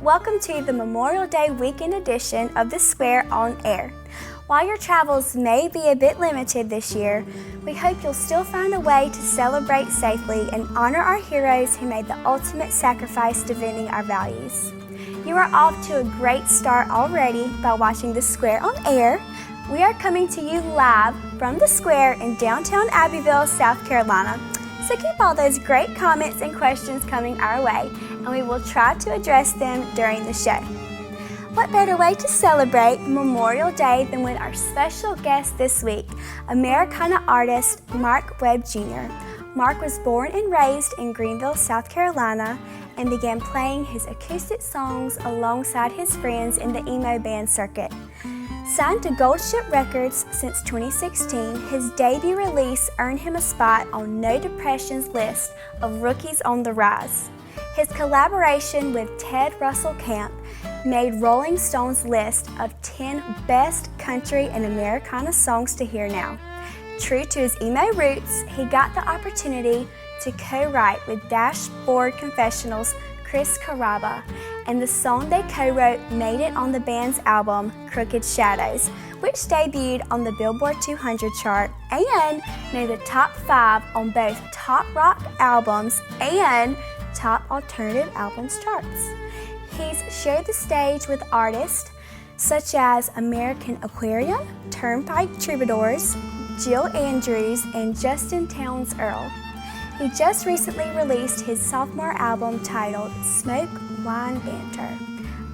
welcome to the Memorial Day weekend edition of The Square on Air. While your travels may be a bit limited this year, we hope you'll still find a way to celebrate safely and honor our heroes who made the ultimate sacrifice defending our values. You are off to a great start already by watching The Square on Air. We are coming to you live from The Square in downtown Abbeville, South Carolina. So keep all those great comments and questions coming our way, and we will try to address them during the show. What better way to celebrate Memorial Day than with our special guest this week, Americana artist Mark Webb Jr. Mark was born and raised in Greenville, South Carolina, and began playing his acoustic songs alongside his friends in the emo band circuit. Signed to Gold Ship Records since 2016, his debut release earned him a spot on No Depression's list of Rookies on the Rise. His collaboration with Ted Russell Camp made Rolling Stone's list of 10 best country and Americana songs to hear now. True to his emo roots, he got the opportunity to co-write with Dashboard Confessional's Chris Carrabba, and the song they co-wrote made it on the band's album Crooked Shadows, which debuted on the Billboard 200 chart and made the top 5 on both Top Rock Albums and Top Alternative Albums charts. He's shared the stage with artists such as American Aquarium, Turnpike Troubadours, Jill Andrews, and Justin Townes Earl. He just recently released his sophomore album titled Smoke, Wine, Banter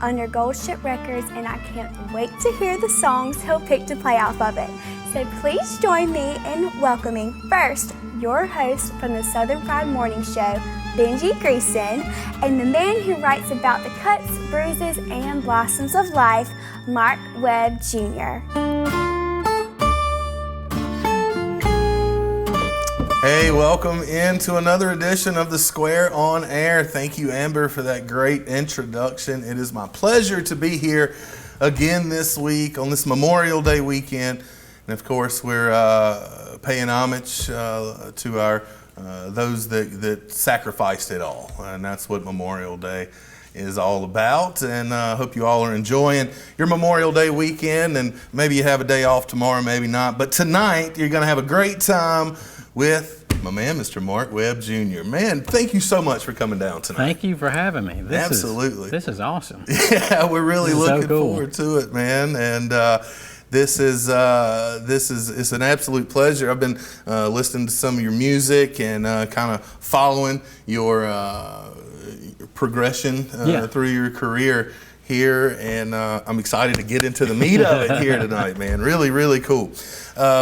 under Gold Ship Records, and I can't wait to hear the songs he'll pick to play off of it. So please join me in welcoming first your host from the Southern Fried Morning Show, Benji Greeson, and the man who writes about the cuts, bruises, and blossoms of life, Mark Webb Jr. Hey, welcome into another edition of The Square on Air. Thank you, Amber, for that great introduction. It is my pleasure to be here again this week on this Memorial Day weekend. And of course, we're paying homage to our those that sacrificed it all. And that's what Memorial Day is all about. And I hope you all are enjoying your Memorial Day weekend. And maybe you have a day off tomorrow, maybe not. But tonight, you're going to have a great time with my man, Mr. Mark Webb Jr. Man, thank you so much for coming down tonight. Thank you for having me. Absolutely. This is awesome. Yeah, we're really looking forward to it, man. And this is it's an absolute pleasure. I've been listening to some of your music and kind of following your progression through your career here, and I'm excited to get into the meat of it here tonight, man. Really, really cool.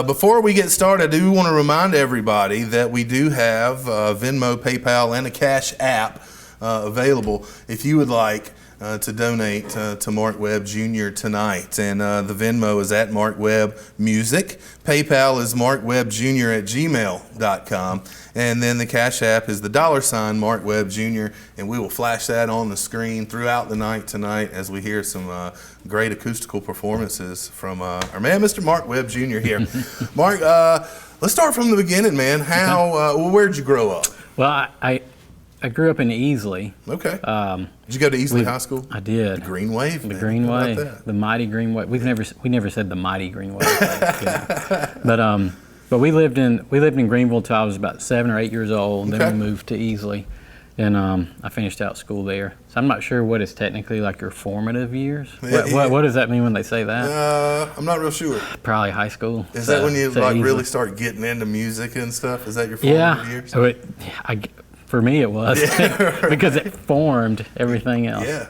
Before we get started, I do want to remind everybody that we do have Venmo, PayPal, and a Cash App available if you would like to donate to Mark Webb Jr. tonight. And the Venmo is at Mark Webb Music. PayPal is markwebjr@gmail.com. And then the Cash App is the $ Mark Webb Jr. And we will flash that on the screen throughout the night tonight as we hear some great acoustical performances from our man, Mr. Mark Webb Jr. here. Mark, let's start from the beginning, man. Where'd you grow up? Well, I grew up in Easley. Okay. Did you go to Easley High School? I did. The Green Wave? The Green Wave. The mighty Green Wave. We never said the mighty Green Wave. But we lived in Greenville till I was about 7 or 8 years old. And then we moved to Easley, and I finished out school there. So I'm not sure what is technically like your formative years. What does that mean when they say that? I'm not real sure. Probably high school. Is that when you really start getting into music and stuff? Is that your formative years? For me, it was because it formed everything else. Yeah.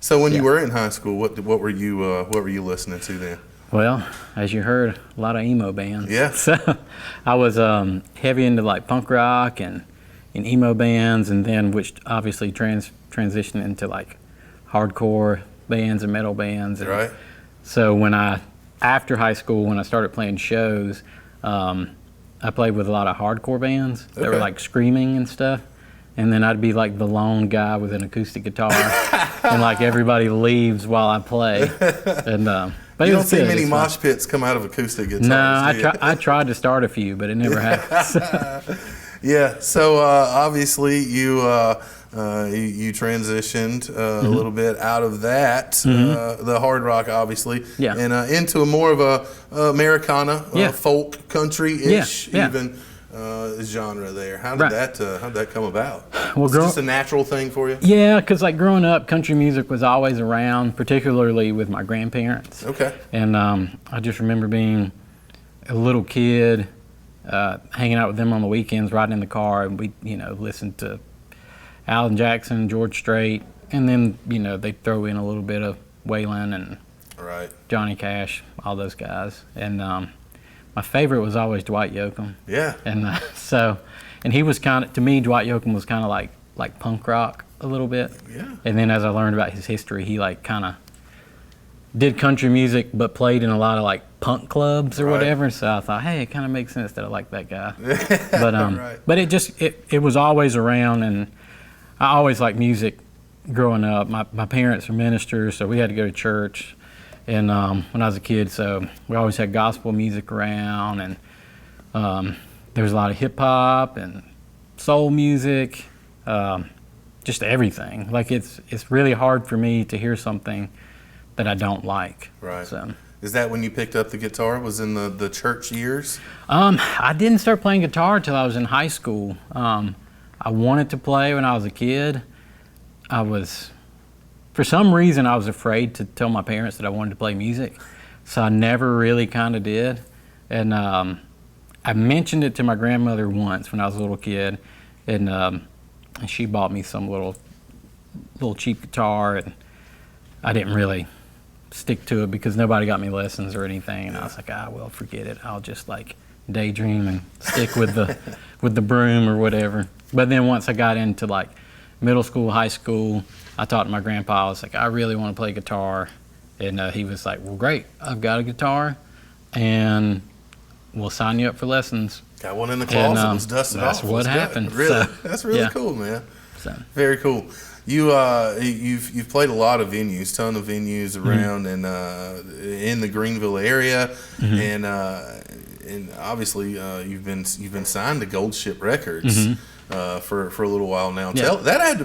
So when you were in high school, what were you listening to then? Well, as you heard, a lot of emo bands. Yeah. So I was heavy into like punk rock and emo bands, and then which obviously transitioned into like hardcore bands and metal bands. And right. So after high school, when I started playing shows, I played with a lot of hardcore bands that were like screaming and stuff. And then I'd be like the lone guy with an acoustic guitar, and like everybody leaves while I play. And but you don't see many mosh pits come out of acoustic guitars. No, I tried to start a few, but it never happened. Yeah. So obviously you you transitioned a little bit out of that, the hard rock, obviously, and into a more of a Americana, folk country-ish, even genre there. How did that come about? Well, was it just a natural thing for you? Yeah, because like growing up, country music was always around, particularly with my grandparents. Okay. And I just remember being a little kid, hanging out with them on the weekends, riding in the car, and we, listened to Alan Jackson, George Strait, and then, they'd throw in a little bit of Waylon and Johnny Cash, all those guys. And my favorite was always Dwight Yoakam. Yeah. And and he was to me, Dwight Yoakam was kind of like punk rock a little bit. Yeah. And then as I learned about his history, he kind of did country music, but played in a lot of punk clubs or whatever. So I thought, hey, it kind of makes sense that I like that guy. But it was always around, and I always liked music growing up. My parents are ministers, so we had to go to church. And when I was a kid, so we always had gospel music around, and there was a lot of hip hop and soul music, just everything. It's really hard for me to hear something that I don't like. Right. So. Is that when you picked up the guitar? Was in the church years? I didn't start playing guitar until I was in high school. I wanted to play when I was a kid. For some reason, I was afraid to tell my parents that I wanted to play music, so I never really kind of did. And I mentioned it to my grandmother once when I was a little kid, and she bought me some little cheap guitar, and I didn't really stick to it because nobody got me lessons or anything. And I was like, well, forget it. I'll just daydream and stick with the broom or whatever. But then once I got into middle school, high school, I talked to my grandpa. I was like, I really want to play guitar. And he was like, well, great. I've got a guitar, and we'll sign you up for lessons. Got one in the closet, was dusted off. That's what happened. Really? So, that's really cool, man. So. Very cool. You've played a lot of venues, ton of venues around and in the Greenville area, and obviously you've been signed to Gold Ship Records for a little while now. That had to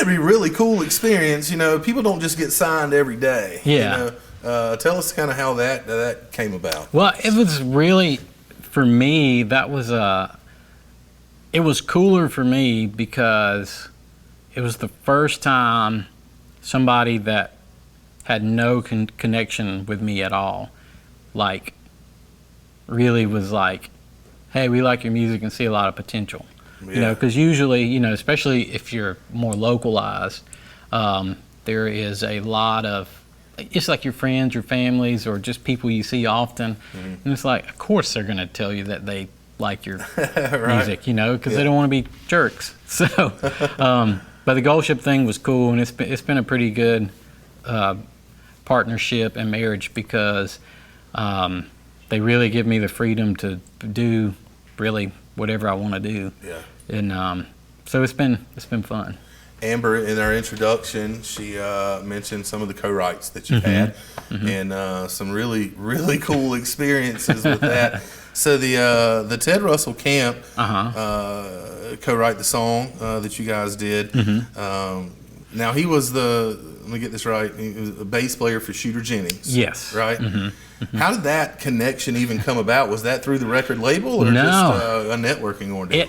be really cool experience. People don't just get signed every day. Yeah. Tell us kind of how that came about. Well, it was really, for me, it was cooler for me because it was the first time somebody that had no connection with me at all, really was like, hey, we like your music and see a lot of potential. Because usually, especially if you're more localized, there is a lot of, it's like your friends, your families, or just people you see often. And it's like, of course they're going to tell you that they like your music, because they don't want to be jerks. So, but the Gold Ship thing was cool, and it's been a pretty good partnership and marriage because they really give me the freedom to do really whatever I want to do. Yeah. And so it's been fun. Amber, in our introduction, she mentioned some of the co-writes that you've had, and some really, really cool experiences with that. So the Ted Russell Camp co-write the song that you guys did. Now he was let me get this right, he was a bass player for Shooter Jennings. Yes. Right? How did that connection even come about? Was that through the record label or just a networking ordeal?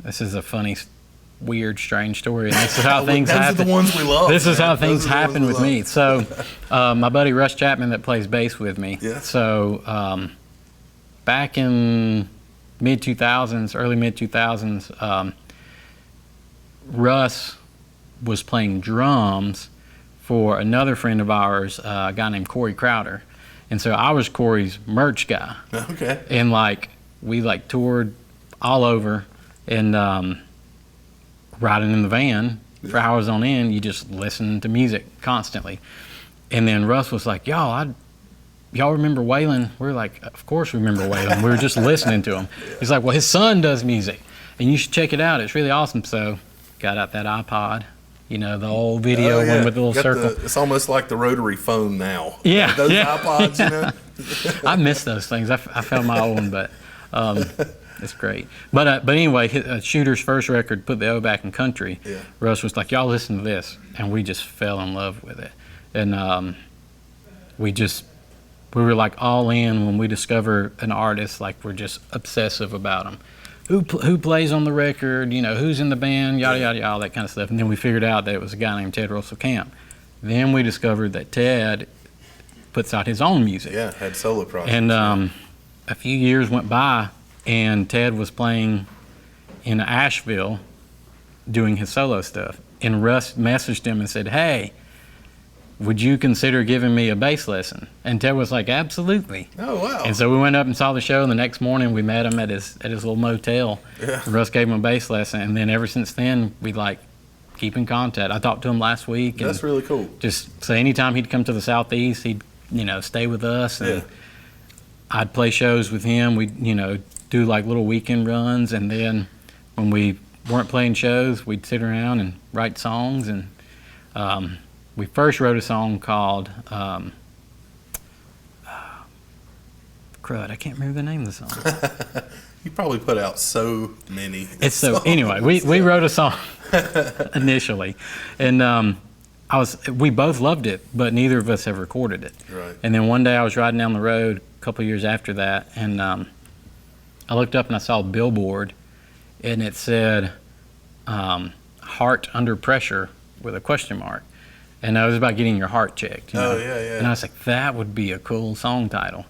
This is a funny, weird, strange story. And this is how things happen. Those are the ones we love. This is how things happen with me. So, my buddy Russ Chapman that plays bass with me. Yeah. So, back in mid-2000s, early mid-2000s, Russ was playing drums for another friend of ours, a guy named Corey Crowder. And so I was Corey's merch guy. Okay. And we toured all over. And riding in the van for hours on end, you just listen to music constantly. And then Russ was like, y'all remember Waylon? We're like, of course we remember Waylon. We were just listening to him. He's like, well, his son does music, and you should check it out. It's really awesome. So got out that iPod, the old video one with the little circle. It's almost like the rotary phone now. Yeah. Those iPods, I miss those things. I found my old one, but... It's great. But anyway, Shooter's first record, Put the O Back in Country. Yeah. Russ was like, y'all listen to this, and we just fell in love with it. And we were like all in when we discover an artist. Like, we're just obsessive about them. Who plays on the record? You know, who's in the band? Yada yada yada, all that kind of stuff. And then we figured out that it was a guy named Ted Russell Camp. Then we discovered that Ted puts out his own music. Yeah, had solo projects. And a few years went by, and Ted was playing in Asheville doing his solo stuff. And Russ messaged him and said, hey, would you consider giving me a bass lesson? And Ted was like, absolutely. Oh, wow. And so we went up and saw the show, and the next morning we met him at his little motel. Yeah. Russ gave him a bass lesson, and then ever since then, we like keep in contact. I talked to him last week. And that's really cool. just so anytime he'd come to the Southeast, he'd, stay with us. And Yeah. I'd play shows with him. We'd, do like little weekend runs, and then when we weren't playing shows, we'd sit around and write songs. And we first wrote a song called crud, I can't remember the name of the song. You probably put out so many. It's so anyway, we wrote a song initially, and we both loved it, but neither of us have recorded it. Right. And then one day I was riding down the road a couple years after that, and I looked up and I saw a billboard, and it said "Heart Under Pressure" with a question mark, and that was about getting your heart checked. Oh, yeah. And I was like, that would be a cool song title.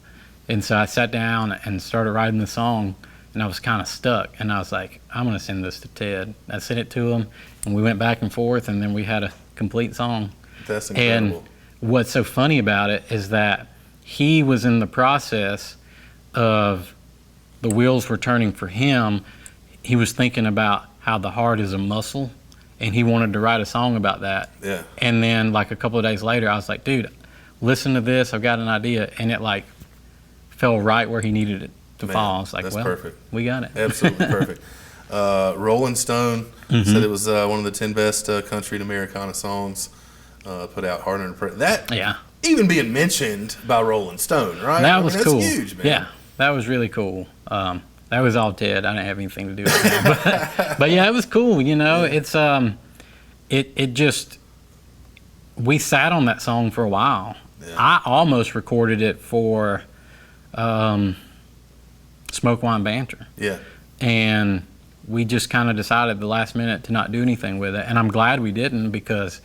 And so I sat down and started writing the song, and I was kind of stuck. And I was like, I'm going to send this to Ted. I sent it to him, and we went back and forth, and then we had a complete song. That's incredible. And what's so funny about it is that he was in the process of the wheels were turning for him. He was thinking about how the heart is a muscle, and he wanted to write a song about that. Yeah. And then like a couple of days later, I was like, dude, listen to this. I've got an idea. And it like fell right where he needed it to fall. I was like, that's well, perfect. We got it. Absolutely perfect. Rolling Stone said it was one of the 10 best country and Americana songs. Put out Heart Under Pressure. That even being mentioned by Rolling Stone, right? That was that's cool. Huge, man. Yeah, that was really cool. That was all Ted. I didn't have anything to do with it. But yeah, it was cool. It's it just, we sat on that song for a while. Yeah. I almost recorded it for Smoke Wine Banter. Yeah. And we just kind of decided the last minute to not do anything with it. And I'm glad we didn't, because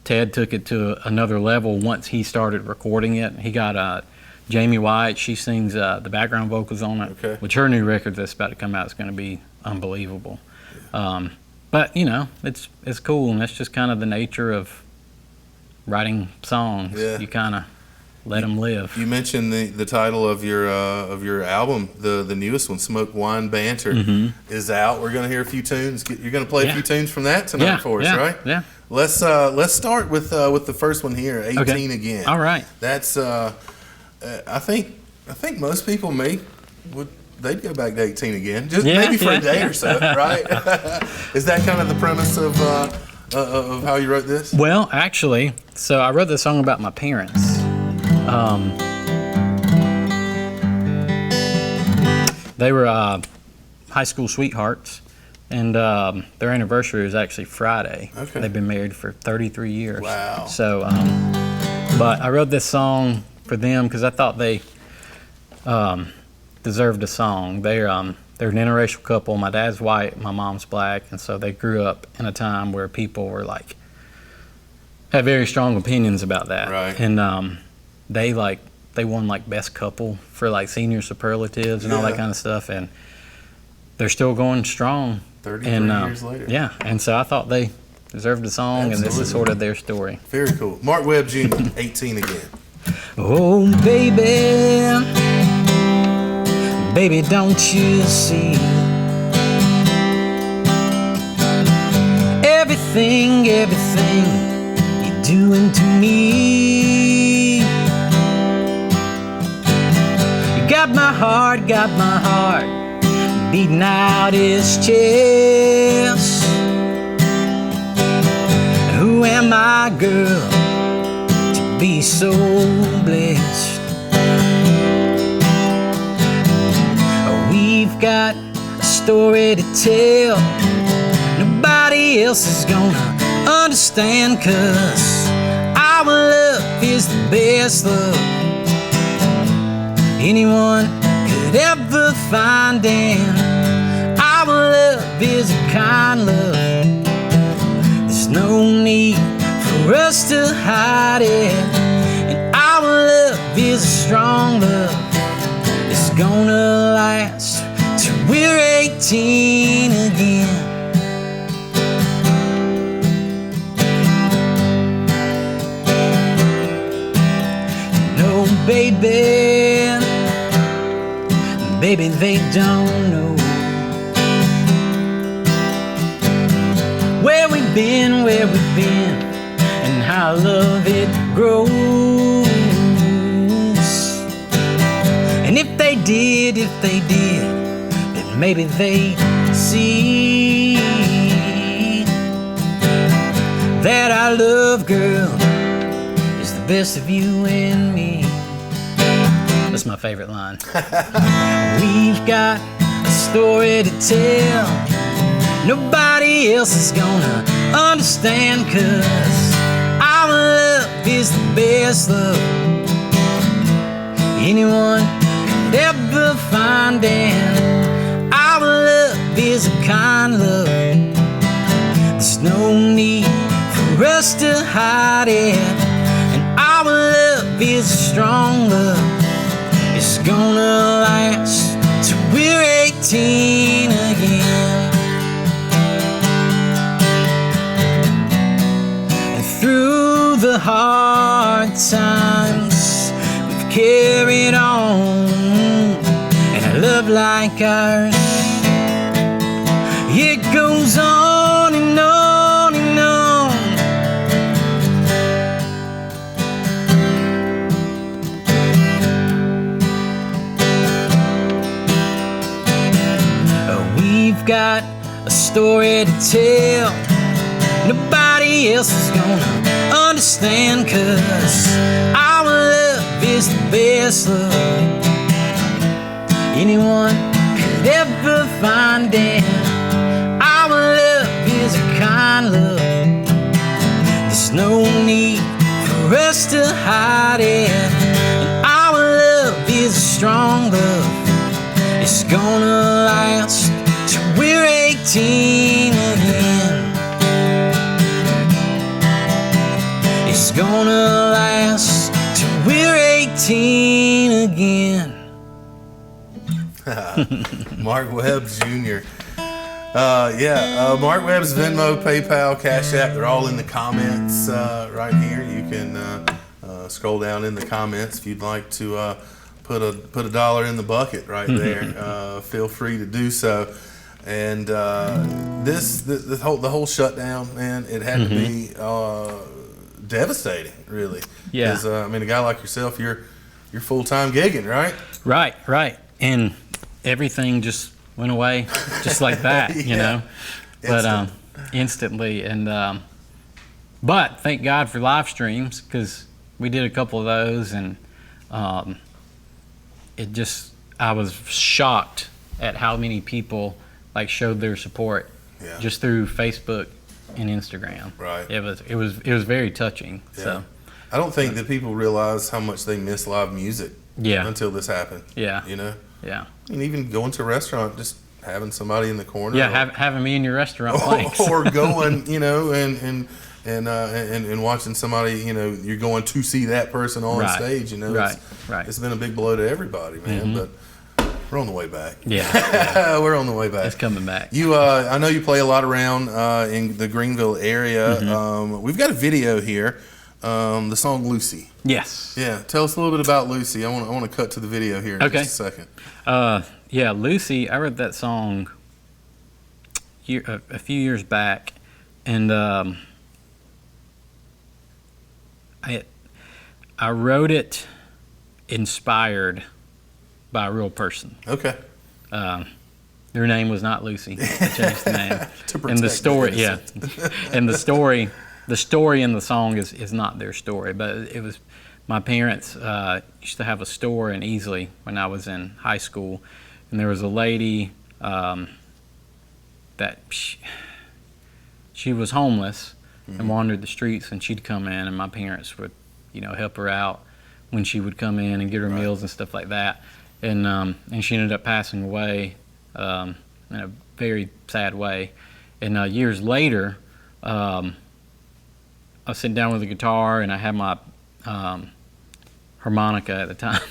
Ted took it to another level once he started recording it. He got Jamie White. She sings the background vocals on it, which her new record that's about to come out is going to be unbelievable. Yeah. But it's cool, and that's just kind of the nature of writing songs. Yeah. You kind of let them live. You mentioned the title of your album, the newest one, Smoke Wine Banter, is out. We're going to hear a few tunes. You're going to play a few tunes from that tonight for us, right? Yeah. Let's start with the first one here, 18 Again. All right. That's I think most people they'd go back to 18 again, just maybe for a day or so, right? Is that kind of the premise of how you wrote this? Well, actually, so I wrote this song about my parents. They were high school sweethearts, and their anniversary is actually Friday. Okay. They've been married for 33 years. Wow. So, but I wrote this song for them because I thought they deserved a song. They're an interracial couple. My dad's white, my mom's black, and so they grew up in a time where people were like had very strong opinions about that. Right. And they won like best couple for like senior superlatives and all that kind of stuff, and they're still going strong. 33 years later. Yeah, and so I thought they deserved a song. Absolutely. And this is sort of their story. Very cool. Mark Webb Jr., 18 Again. Oh, baby, don't you see everything you're doing to me? You got my heart beating out his chest. Who am I, girl, to be so blessed? We've got story to tell. Nobody else is gonna understand, 'cause our love is the best love anyone could ever find, and our love is a kind love. There's no need for us to hide it, and our love is a strong love. It's gonna last till we're 18 again. No, baby, baby, they don't know where we've been, and how love it grows. And if they did, then maybe they'd see that our love, girl, is the best of you and me. That's my favorite line. We've got a story to tell. Nobody else is gonna understand, 'cause our love is the best love anyone could ever find, and our love is a kind love. There's no need for us to hide it, and our love is a strong love. It's gonna last till we're 18 again. And through the hard times, we've carried on, and a love like ours, it goes on and on and on. We've got a story to tell. Nobody else is gonna understand, 'cause our love is the best love anyone could ever find, and our love is a kind love. There's no need for us to hide it, and our love is a strong love. It's gonna last till we're 18 again. It's gonna last till we're 18 again. Mark Webb Jr. Mark Webb's Venmo, PayPal, Cash App, they're all in the comments right here. You can scroll down in the comments if you'd like to put a dollar in the bucket right there. Feel free to do so. And the whole shutdown, man, it had to be devastating, really. Yeah. 'Cause, I mean, a guy like yourself, you're full-time gigging, right? Right. And everything just went away just like that, you know. But instantly. And but thank God for live streams, because we did a couple of those, and I was shocked at how many people like showed their support just through Facebook and Instagram. Right. It was very touching. Yeah. So I don't think that people realize how much they miss live music until this happened. Yeah. You know? Yeah. And even going to a restaurant, just having somebody in the corner. Yeah, having me in your restaurant thanks. Or going, you know, and watching somebody, you know, you're going to see that person on stage, you know. Right. It's been a big blow to everybody, man, but we're on the way back. Yeah. We're on the way back. It's coming back. You, I know you play a lot around in the Greenville area. We've got a video here, the song Lucy. Yes. Yeah, tell us a little bit about Lucy. I want to cut to the video here in just a second. Lucy, I wrote that song a few years back, and I wrote it inspired by a real person. Okay. Their name was not Lucy. I changed the name. To protect and the story, the and the story in the song is not their story, but it was. My parents used to have a store in Easley when I was in high school, and there was a lady that she was homeless and wandered the streets, and she'd come in, and my parents would, help her out when she would come in and get her meals and stuff like that. And she ended up passing away in a very sad way. And years later, I was sitting down with the guitar, and I had my harmonica at the time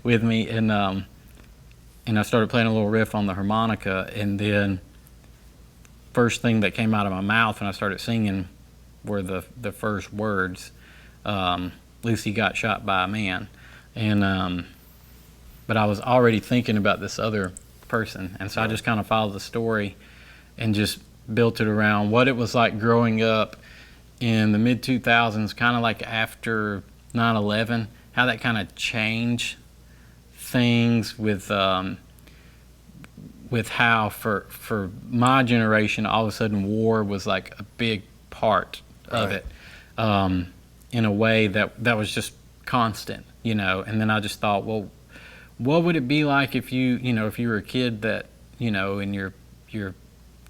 with me, and I started playing a little riff on the harmonica, and then first thing that came out of my mouth when I started singing were the first words, Lucy got shot by a man. And but I was already thinking about this other person, and so I just kind of followed the story and just built it around what it was like growing up in the mid-2000s, kind of like after 9/11, how that kind of changed things with how for my generation, all of a sudden war was like a big part of it, in a way that was just constant, and then I just thought, well, what would it be like if if you were a kid that, and your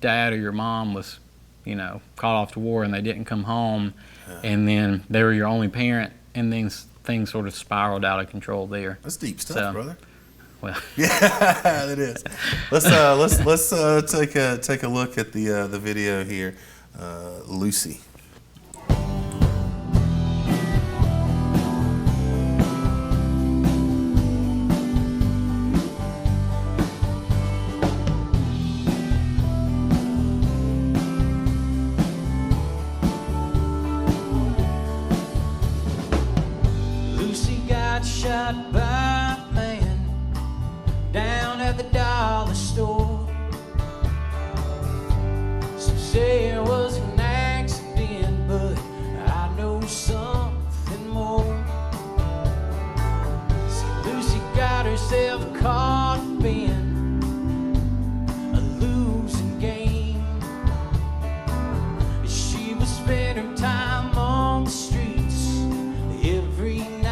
dad or your mom was, called off to war and they didn't come home, and then they were your only parent, and things sort of spiraled out of control there. That's deep stuff, brother. Well, yeah, it is. Let's take a look at the video here, Lucy. Shot by a man down at the dollar store. Some say it was an accident, but I know something more. See, Lucy got herself caught up in a losing game. She would spend her time on the streets every night.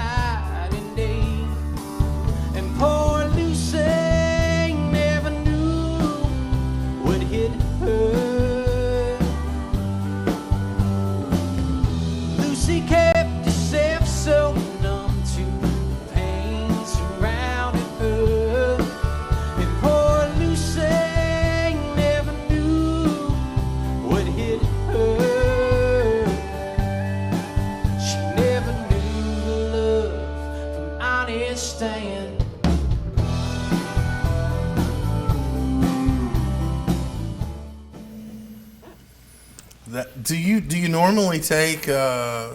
Poor Lucy never knew what hit her. Lucy kept herself so numb to the pain surrounding her. And poor Lucy never knew what hit her. She never knew love from understand. Do you normally take do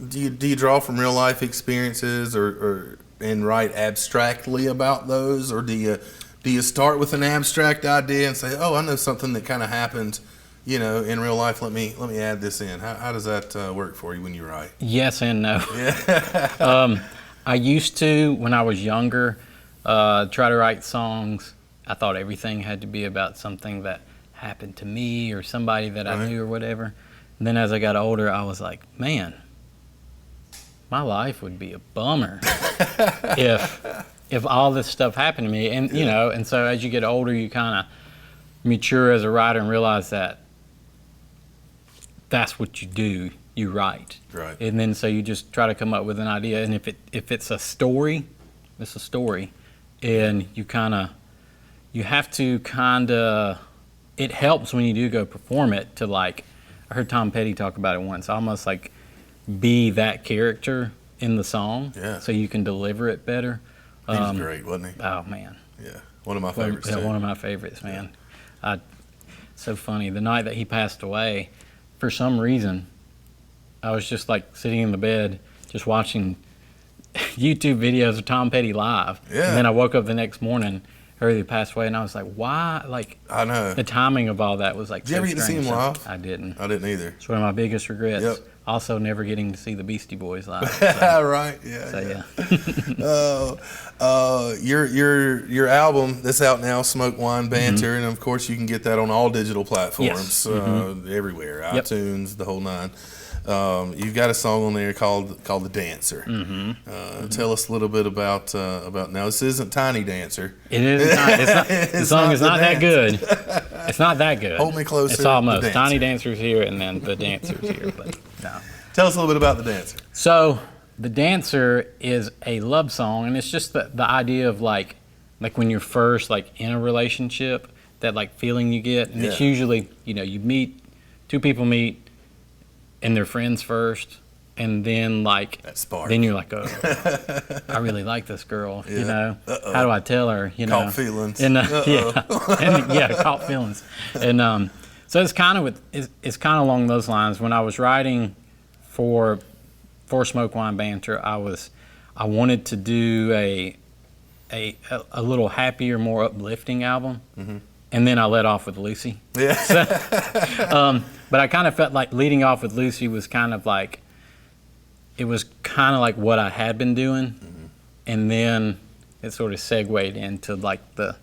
you draw from real life experiences or and write abstractly about those, or do you start with an abstract idea and say, oh, I know something that kind of happened, in real life, let me add this in? How does that work for you when you write? Yes and no. Yeah. I used to, when I was younger, try to write songs. I thought everything had to be about something that happened to me or somebody that I knew or whatever. And then as I got older, I was like, man, my life would be a bummer if all this stuff happened to me. And and so as you get older, you kind of mature as a writer and realize that that's what you do. You write. Right. And then so you just try to come up with an idea, and if it's a story, it's a story, and you have to it helps when you do go perform it to, like, I heard Tom Petty talk about it once, almost like be that character in the song, so you can deliver it better. He was great, wasn't he? Oh man, yeah, one of my favorites. Yeah, one of my favorites, man. So funny. The night that he passed away, for some reason, I was just like sitting in the bed, just watching YouTube videos of Tom Petty live. Yeah. And then I woke up the next morning, heard he passed away, and I was like, why? Like, I know. The timing of all that was like, did you ever get to see him live? I didn't. I didn't either. It's one of my biggest regrets. Yep. Also, never getting to see the Beastie Boys live. So. Right. Yeah. So, your album that's out now, Smoke, Wine, Banter, and of course you can get that on all digital platforms, everywhere, iTunes, the whole nine. You've got a song on there called "The Dancer." Tell us a little bit about now. This isn't Tiny Dancer. It is not. The song is not that good. It's not that good. Hold Me Closer, It's almost. The Dancer. Tiny Dancer's here, and then The Dancer's here. But no. Tell us a little bit about The Dancer. So The Dancer is a love song, and it's just the idea of like when you're first like in a relationship, that like feeling you get, and it's usually, you know, two people meet, and they're friends first, and then like That spark. then you're like, oh, I really like this girl. You know, how do I tell her? You know, Caught feelings. And caught feelings. And so it's kind of along those lines. When I was writing for Smoke Wine Banter, I wanted to do a little happier, more uplifting album. Mm-hmm. And then I let off with Lucy. Yeah. But I kind of felt like leading off with Lucy was kind of like, it was kind of like what I had been doing. Mm-hmm. And then it sort of segued into like the,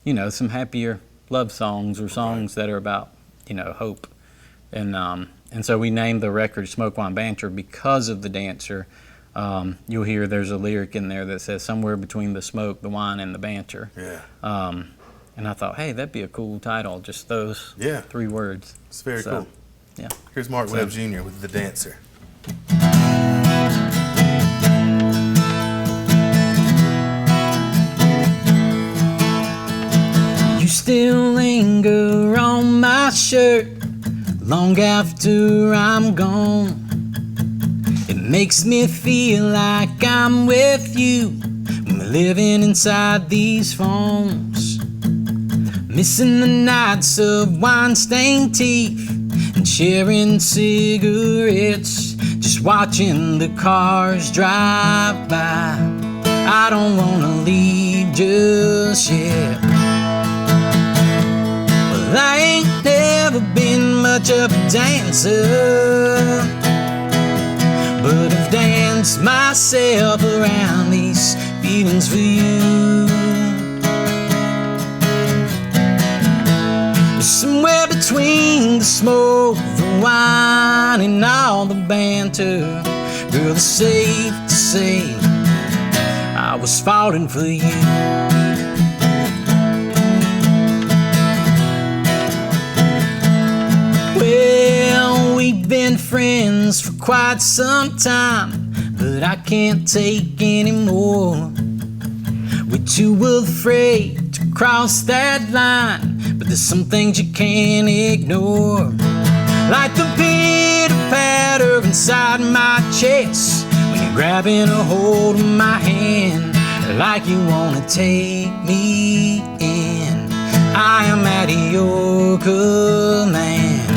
you know, some happier love songs or songs that are about, you know, hope. And so we named the record Smoke Wine Banter because of The Dancer. You'll hear there's a lyric in there that says somewhere between the smoke, the wine, and the banter. Yeah. And I thought, hey, that'd be a cool title, just those 3 words. It's very cool. Yeah. Here's Mark Webb Jr. with The Dancer. You still linger on my shirt long after I'm gone. It makes me feel like I'm with you when we're living inside these phones. Missing the nights of wine-stained teeth and sharing cigarettes, just watching the cars drive by. I don't wanna leave just yet. Well, I ain't never been much of a dancer, but I've danced myself around these feelings for you. Somewhere between the smoke, the wine, and all the banter, girl, it's safe to say I was falling for you. Well, we've been friends for quite some time, but I can't take anymore. We're too afraid to cross that line, but there's some things you can't ignore. Like the pitter-patter inside my chest when you're grabbing a hold of my hand, like you wanna take me in. I am at your command.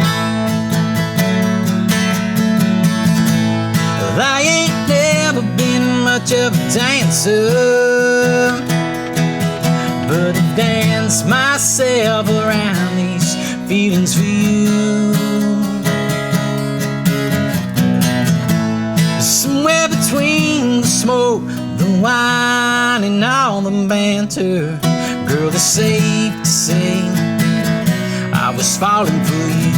Well, I ain't never been much of a dancer, but I dance myself around these feelings for you. Somewhere between the smoke, the wine, and all the banter, girl, it's safe to say I was falling for you.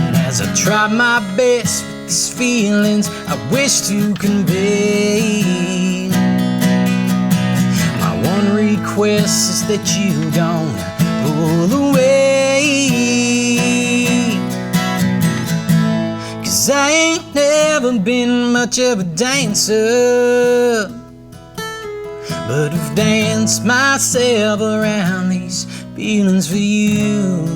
And as I try my best with these feelings I wish to convey, one request is that you don't pull away. 'Cause I ain't never been much of a dancer, but I've danced myself around these feelings for you.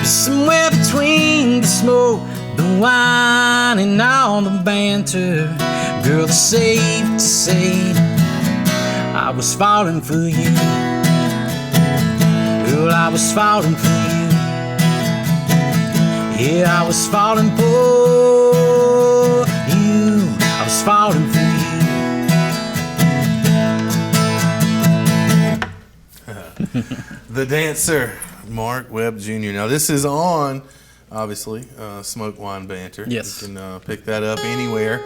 Somewhere between the smoke, the wine, and all the banter, girl, it's safe to say I was falling for you. Girl, I was falling for you. Yeah, I was falling for you. I was falling for you. The Dancer, Mark Webb Jr. Now, this is on, obviously, Smoke Wine Banter. Yes. You can pick that up anywhere.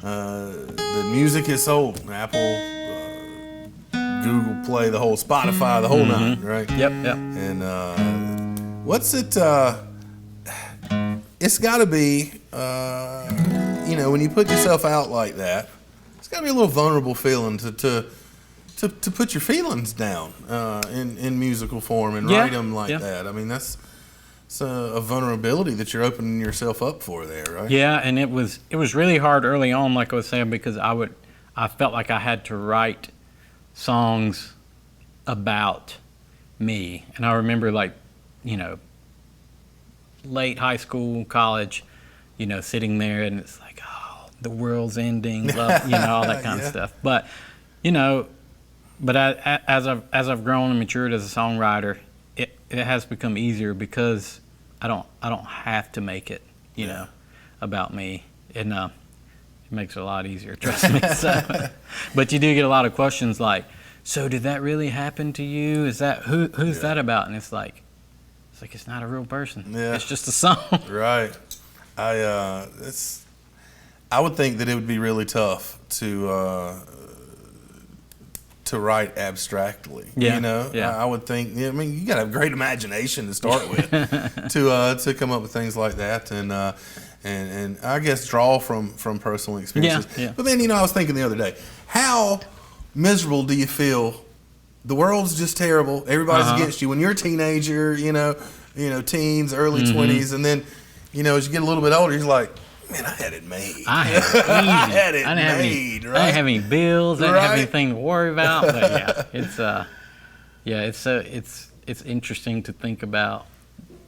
The music is sold. Apple, Google Play, the whole Spotify, the whole nine, right? Yep. And what's it? It's got to be, you know, when you put yourself out like that, it's got to be a little vulnerable feeling to put your feelings down in musical form and write them like that. I mean, that's a vulnerability that you're opening yourself up for there, right? Yeah, and it was really hard early on, like I was saying, because I felt like I had to write songs about me. And I remember, like, you know, late high school, college, you know, sitting there and it's like, oh, the world's ending, love, you know, all that kind of stuff. But, you know, as I've grown and matured as a songwriter, it has become easier because I don't have to make it, you know, about me. And it makes it a lot easier, trust me. So, but you do get a lot of questions like, so did that really happen to you? Is that who's that about? And it's like it's not a real person. Yeah. It's just a song. Right. I would think that it would be really tough to write abstractly. Yeah. You know? Yeah. I would think, I mean, you got to have great imagination to start with to come up with things like that and I guess draw from personal experiences. Yeah. But then, you know, I was thinking the other day, how miserable do you feel? The world's just terrible. Everybody's against you. When you're a teenager, you know, teens, early 20s, and then, you know, as you get a little bit older, you're like, man, I had it made. I had it easy. I had it I didn't made, have any bills. I didn't have anything to worry about. But it's interesting to think about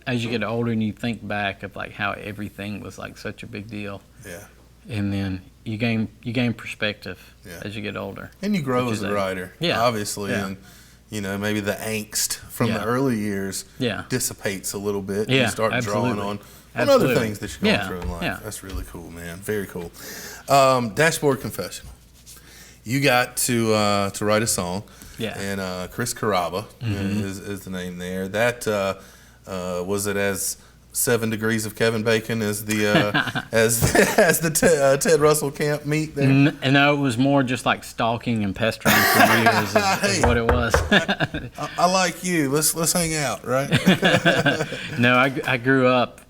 as you get older and you think back of like how everything was like such a big deal. Yeah. And then you gain perspective as you get older. And you grow as a writer, obviously. Yeah. And, you know, maybe the angst from the early years dissipates a little bit. And you start drawing on other things that you're going through in life. Yeah. That's really cool, man. Very cool. Dashboard Confessional. You got to write a song. Yeah. And Chris Carrabba is the name there. That was it as 7 Degrees of Kevin Bacon as the Ted Russell camp meet there? No, it was more just like stalking and pestering for years is what it was. I like you. Let's hang out, right? No, I grew up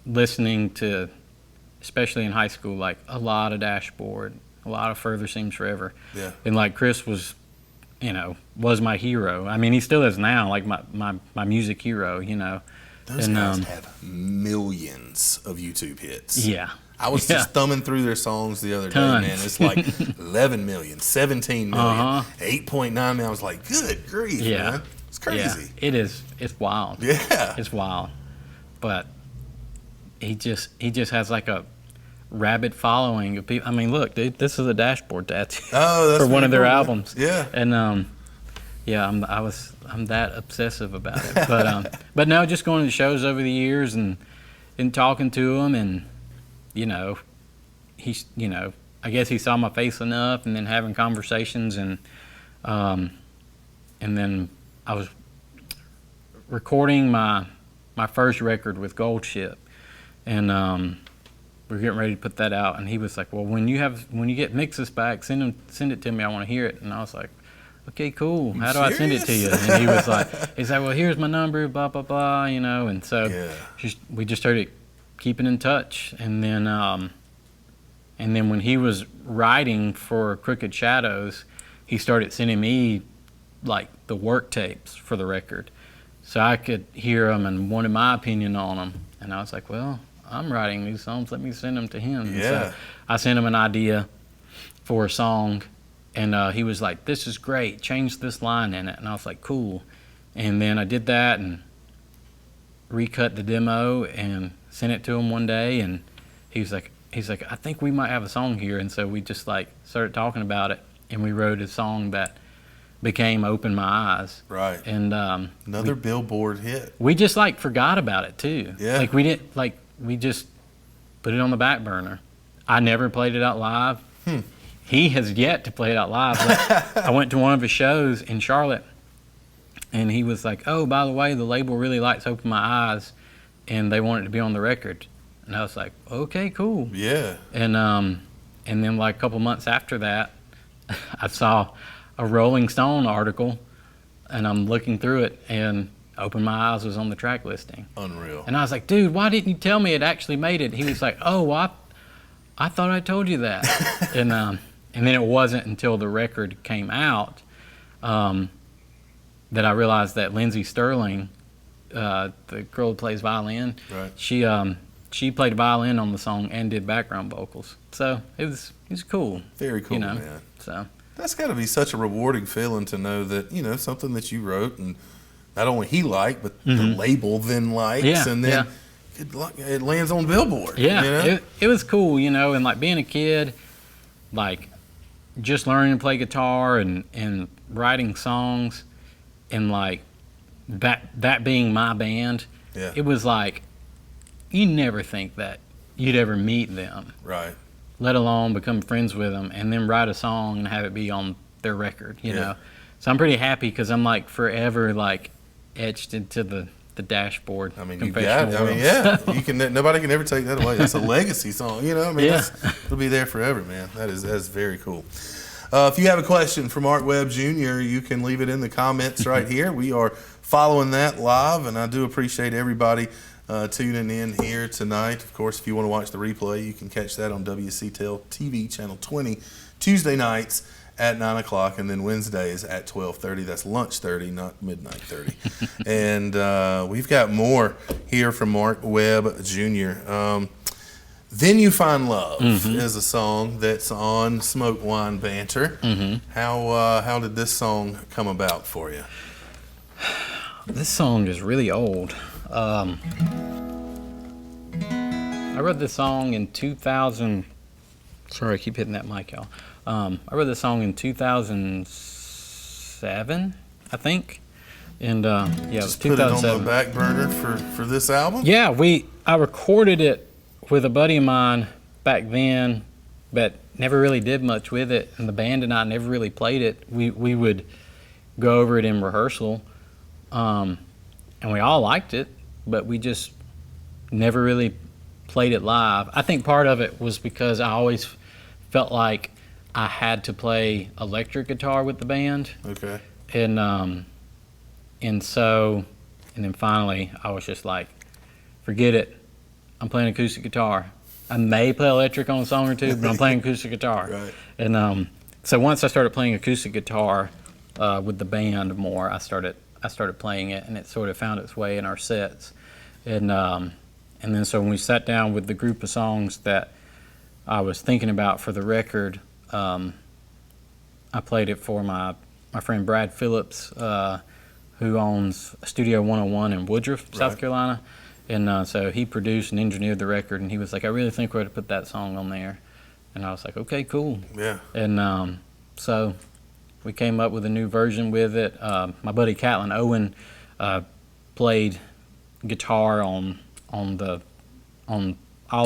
listening to, especially in high school, like a lot of Dashboard, a lot of Further Seems Forever. Yeah. And like Chris was, you know, was my hero. I mean, he still is now, like my music hero, you know. Those guys have millions of YouTube hits. Yeah. I was just thumbing through their songs the other day, man. It's like 11 million, 17 million, 8.9 million. I was like, good grief, man. It's crazy. Yeah, it is. It's wild. Yeah. It's wild. But he just has like a rabid following of people. I mean, look, dude, this is a Dashboard tattoo for one of their albums. Yeah. And I'm that obsessive about it. But no, just going to shows over the years and talking to him, and you know, I guess he saw my face enough, and then having conversations, and then I was recording my first record with Gold Ship, and we were getting ready to put that out, and he was like, well, when you get mixes back, send it to me. I want to hear it. And I was like, okay, cool. How do I send it to you? And he was like, well, here's my number, blah, blah, blah, you know. And so we just started keeping in touch. And then when he was writing for Crooked Shadows, he started sending me like the work tapes for the record, so I could hear them and wanted my opinion on them. And I was like, well, I'm writing these songs, let me send them to him. Yeah. So I sent him an idea for a song, and he was like, this is great, change this line in it. And I was like, cool. And then I did that and recut the demo and sent it to him one day, and he's like, I think we might have a song here. And so we just like started talking about it, and we wrote a song that became Open My Eyes. Right. And another Billboard hit. We just like forgot about it too. Yeah. Like we just put it on the back burner. I never played it out live. He has yet to play it out live. But I went to one of his shows in Charlotte, and he was like, oh, by the way, the label really likes Open My Eyes, and they want it to be on the record. And I was like, okay, cool. Yeah. And then like a couple months after that, I saw a Rolling Stone article, and I'm looking through it, and Open My Eyes was on the track listing. Unreal. And I was like, dude, why didn't you tell me it actually made it? He was like, oh, well, I thought I told you that. and then it wasn't until the record came out that I realized that Lindsey Sterling, the girl who plays violin, Right. she played violin on the song and did background vocals. So it was cool. Very cool, you know? man. So That's got to be such a rewarding feeling to know that, you know, something that you wrote and not only he liked, but the label then likes, Yeah, and then yeah. it lands on Billboard. yeah, you know? it was cool, you know, and like being a kid, like just learning to play guitar and writing songs, and like that being my band, Yeah. it was like you never think that you'd ever meet them, Right. let alone become friends with them, and then write a song and have it be on their record, you Yeah. know. So I'm pretty happy because I'm like forever like etched into the dashboard. I mean, you confessional got. I mean, world. yeah. You can. Nobody can ever take that away. That's a legacy song. You know. I mean, Yeah. it'll be there forever, man. That's very cool. If you have a question for Mark Webb Jr., you can leave it in the comments right here. We are following that live, and I do appreciate everybody tuning in here tonight. Of course, if you want to watch the replay, you can catch that on WCTEL TV channel 20 Tuesday nights at 9 o'clock, and then Wednesdays at 12:30. That's lunch 30, not midnight 30. And we've got more here from Mark Webb Jr. Then You Find Love is a song that's on Smoke Wine Banter. How did this song come about for you? This song is really old. I wrote this song in 2000. Sorry, I keep hitting that mic, y'all. I wrote this song in 2007, I think. And yeah, it was Just put it on 2007. the back burner for this album? Yeah, I recorded it with a buddy of mine back then, but never really did much with it. And the band and I never really played it. We would go over it in rehearsal, and we all liked it, but we just never really played it live. I think part of it was because I always felt like I had to play electric guitar with the band. Okay. And then finally I was just like, forget it. I'm playing acoustic guitar. I may play electric on a song or two, but I'm playing acoustic guitar. Right. And so once I started playing acoustic guitar with the band more, I started playing it, and it sort of found its way in our sets. And then so when we sat down with the group of songs that I was thinking about for the record, I played it for my friend Brad Phillips, who owns Studio 101 in Woodruff, South Right. Carolina. And so he produced and engineered the record, and he was like, I really think we ought to put that song on there. And I was like, okay, cool. Yeah. And so we came up with a new version with it. My buddy Catlin Owen played guitar on all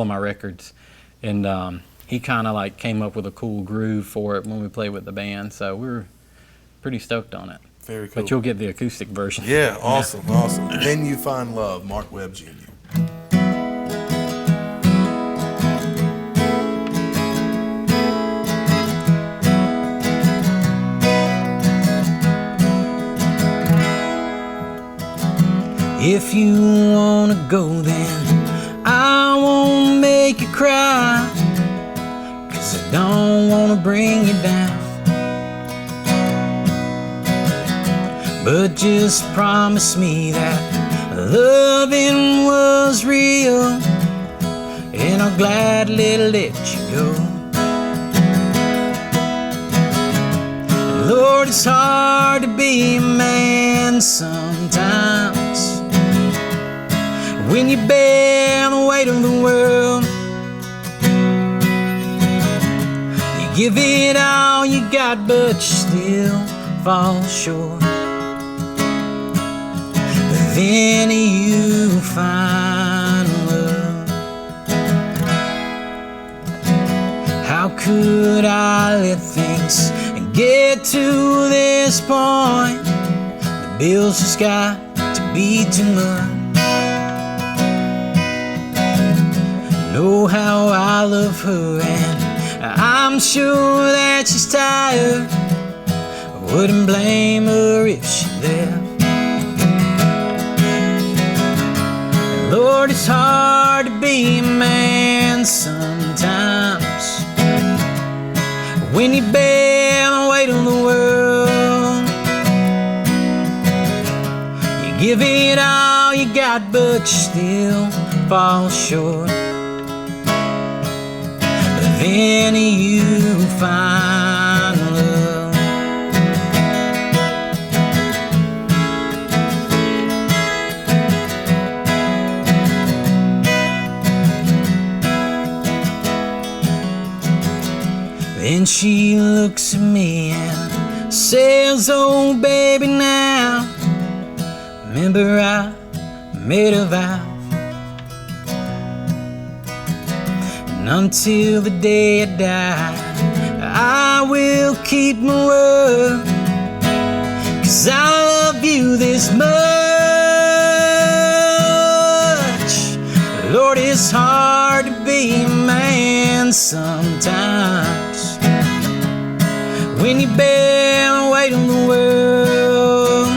of my records, and he kind of like came up with a cool groove for it when we played with the band. So we were pretty stoked on it. Very cool. But you'll get the acoustic version. Yeah, awesome. Then You Find Love, Mark Webb Jr. If you wanna go, then I won't make you cry, 'cause I don't wanna bring you down. But just promise me that loving was real, and I'll gladly let you go. Lord, it's hard to be a man sometimes, when you bear the weight of the world. You give it all you got, but you still fall short. But then you find love. How could I let things get to this point? The bills just got to be too much. Know how I love her, and I'm sure that she's tired. I wouldn't blame her if she left. Lord, it's hard to be a man sometimes, When you bear the weight of the world, you give it all you got, but you still fall short. But then you find love. Then she looks at me and says, oh baby, now remember I made a vow, and until the day I die I will keep my word, 'cause I love you this much. Lord, it's hard to be a man sometimes when you bear the weight of the world.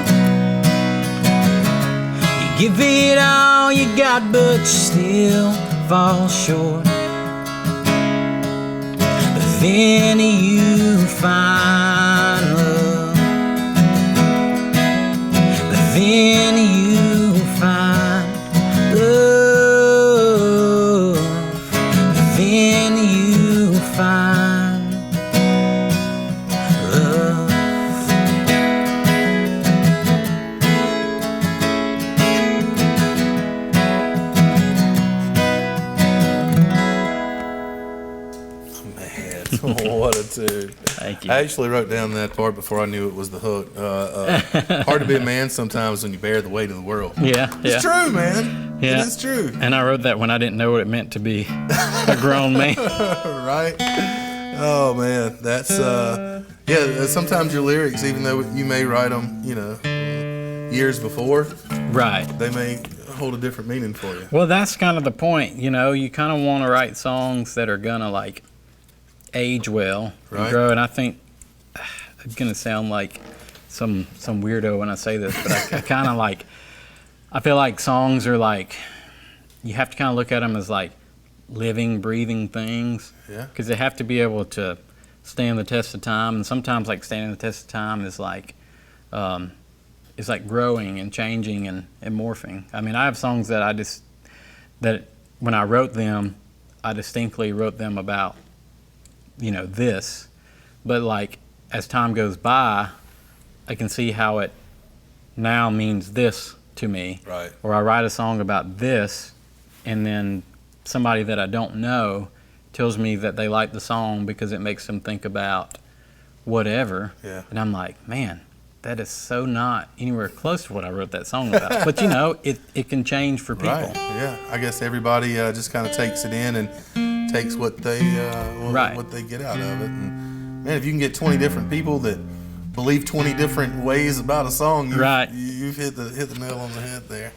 You give it all you got, but you still fall short. But then you find love. But then you find love. But then you find love. Man, what a tune. Thank you. I actually wrote down that part before I knew it was the hook. Hard to be a man sometimes when you bear the weight of the world. Yeah, It's true, man. Yeah. It is true. And I wrote that when I didn't know what it meant to be a grown man. Right? Oh, man. That's, yeah, sometimes your lyrics, even though you may write them, years before, Right. they may hold a different meaning for you. Well, that's kind of the point. You kind of want to write songs that are going to, like, age well and Right. grow. And I think I'm going to sound like some weirdo when I say this, but I kind of like, I feel like songs are like, you have to kind of look at them as like living, breathing things. Yeah. Because they have to be able to stand the test of time. And sometimes like standing the test of time is like, it's like growing and changing and morphing. I mean, I have songs that that when I wrote them, I distinctly wrote them about, this, but like as time goes by, I can see how it now means this to me. Right. Or I write a song about this, and then somebody that I don't know tells me that they like the song because it makes them think about whatever. Yeah. And I'm like, man, that is so not anywhere close to what I wrote that song about. But it can change for people. Right. Yeah. I guess everybody just kind of takes it in and takes what they Right. what they get out of it. And man, if you can get 20 different people that believe 20 different ways about a song, you've hit the nail on the head there.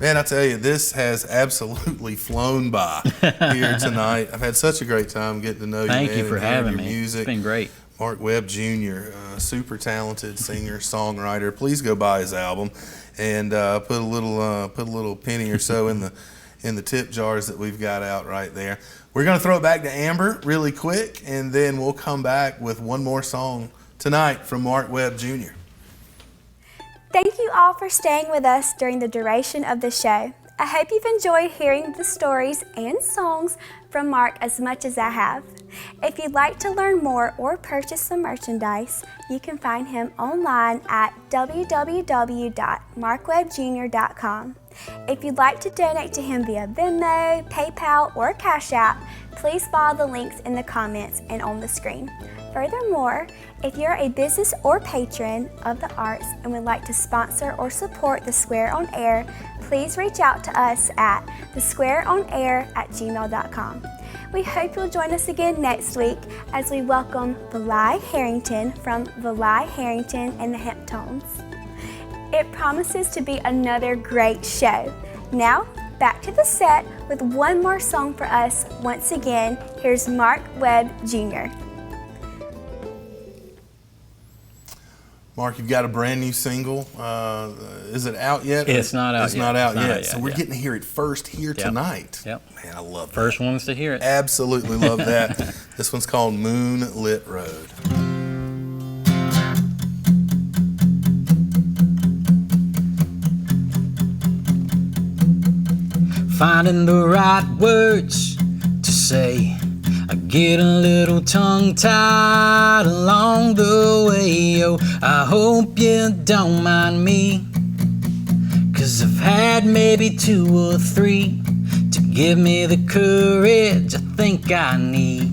Man, I tell you, this has absolutely flown by here tonight. I've had such a great time getting to know you. Thank man, you for and hearing having your me. music. It's been great. Mark Webb Jr., super talented singer, songwriter. Please go buy his album and put a little penny or so in the tip jars that we've got out right there. We're going to throw it back to Amber really quick, and then we'll come back with one more song tonight from Mark Webb Jr. Thank you all for staying with us during the duration of the show. I hope you've enjoyed hearing the stories and songs from Mark as much as I have. If you'd like to learn more or purchase some merchandise, you can find him online at www.markwebbjr.com. If you'd like to donate to him via Venmo, PayPal, or Cash App, please follow the links in the comments and on the screen. Furthermore, if you're a business or patron of the arts and would like to sponsor or support The Square on Air, please reach out to us at thesquareonair@gmail.com. We hope you'll join us again next week as we welcome Valai Harrington from Valai Harrington and the Hemptones. It promises to be another great show. Now, back to the set with one more song for us. Once again, here's Mark Webb Jr. Mark, you've got a brand new single. Is it out yet? It's not out yet. It's not out yet. So we're yeah. getting to hear it first here tonight. Yep. Man, I love that. First ones to hear it. Absolutely love that. This one's called Moonlit Road. Finding the right words to say, I get a little tongue-tied along the way. Oh, I hope you don't mind me, 'cause I've had maybe 2 or 3 to give me the courage I think I need.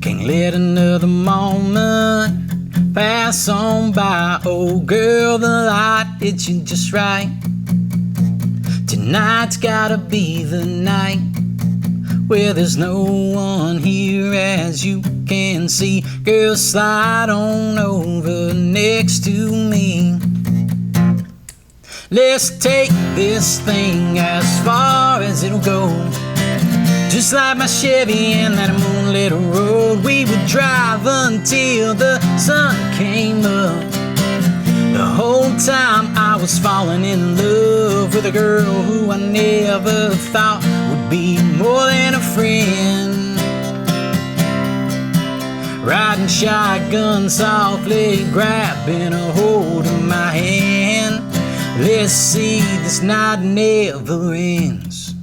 Can't let another moment pass on by. Oh girl, the light hits you just right. Tonight's gotta be the night where there's no one here, as you can see. Girl, slide on over next to me. Let's take this thing as far as it'll go. Just like my Chevy and that moonlit road, we would drive until the sun came up. The whole time I was falling in love with a girl who I never thought would be more than a friend. Riding shotgun softly, grabbing a hold of my hand. Let's see, this night never ends.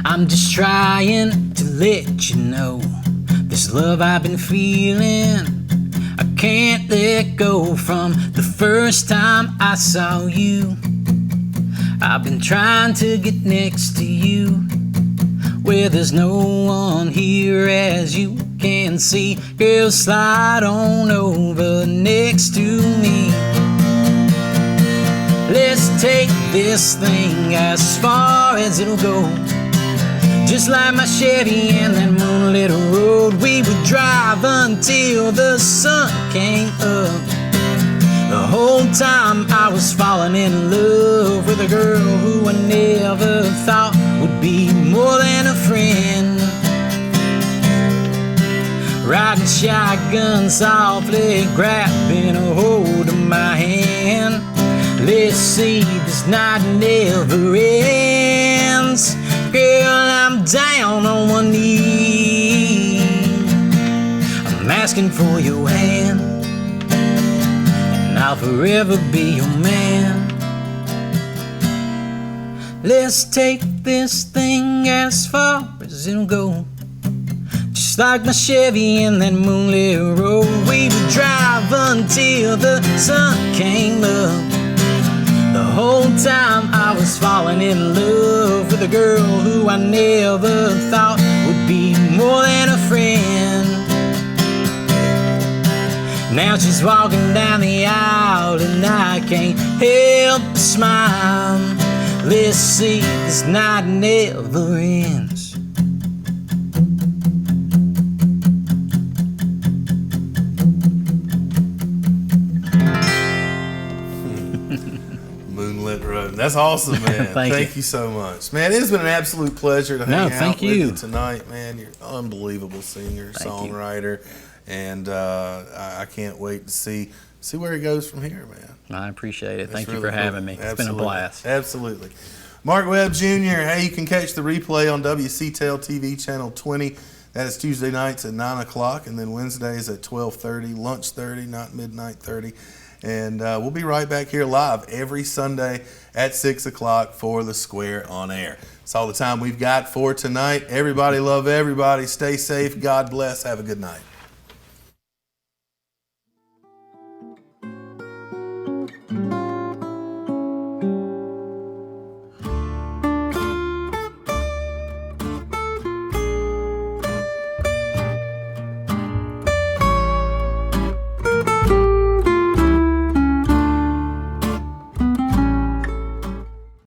I'm just trying to let you know, this love I've been feeling, I can't let go. From the first time I saw you, I've been trying to get next to you, where there's no one here, as you can see. Girl, slide on over next to me. Let's take this thing as far as it'll go. Just like my Chevy and that moonlit road, we would drive until the sun came up. The whole time I was falling in love with a girl who I never thought would be more than a friend. Riding shotgun softly, grabbing a hold of my hand. Let's see, this night never ends. Girl, I'm down on one knee, I'm asking for your hand, and I'll forever be your man. Let's take this thing as far as it'll go. Just like my Chevy and that moonlit road, we would drive until the sun came up. The whole time I was falling in love with a girl who I never thought would be more than a friend. Now she's walking down the aisle and I can't help but smile. Let's see, this night never ends. Moonlit Road. That's awesome, man. Thank you so much. Man, it has been an absolute pleasure to hang out with you tonight, man. You're an unbelievable singer, songwriter, and I can't wait to see where he goes from here, man. I appreciate it. Thank you for having me. It's been a blast. Absolutely. Mark Webb Jr., hey, you can catch the replay on WCTEL TV channel 20. That is Tuesday nights at 9 o'clock, and then Wednesdays at 12:30, lunch 30, not midnight 30. And we'll be right back here live every Sunday at 6 o'clock for the Square on Air. That's all the time we've got for tonight. Everybody love everybody. Stay safe. God bless. Have a good night.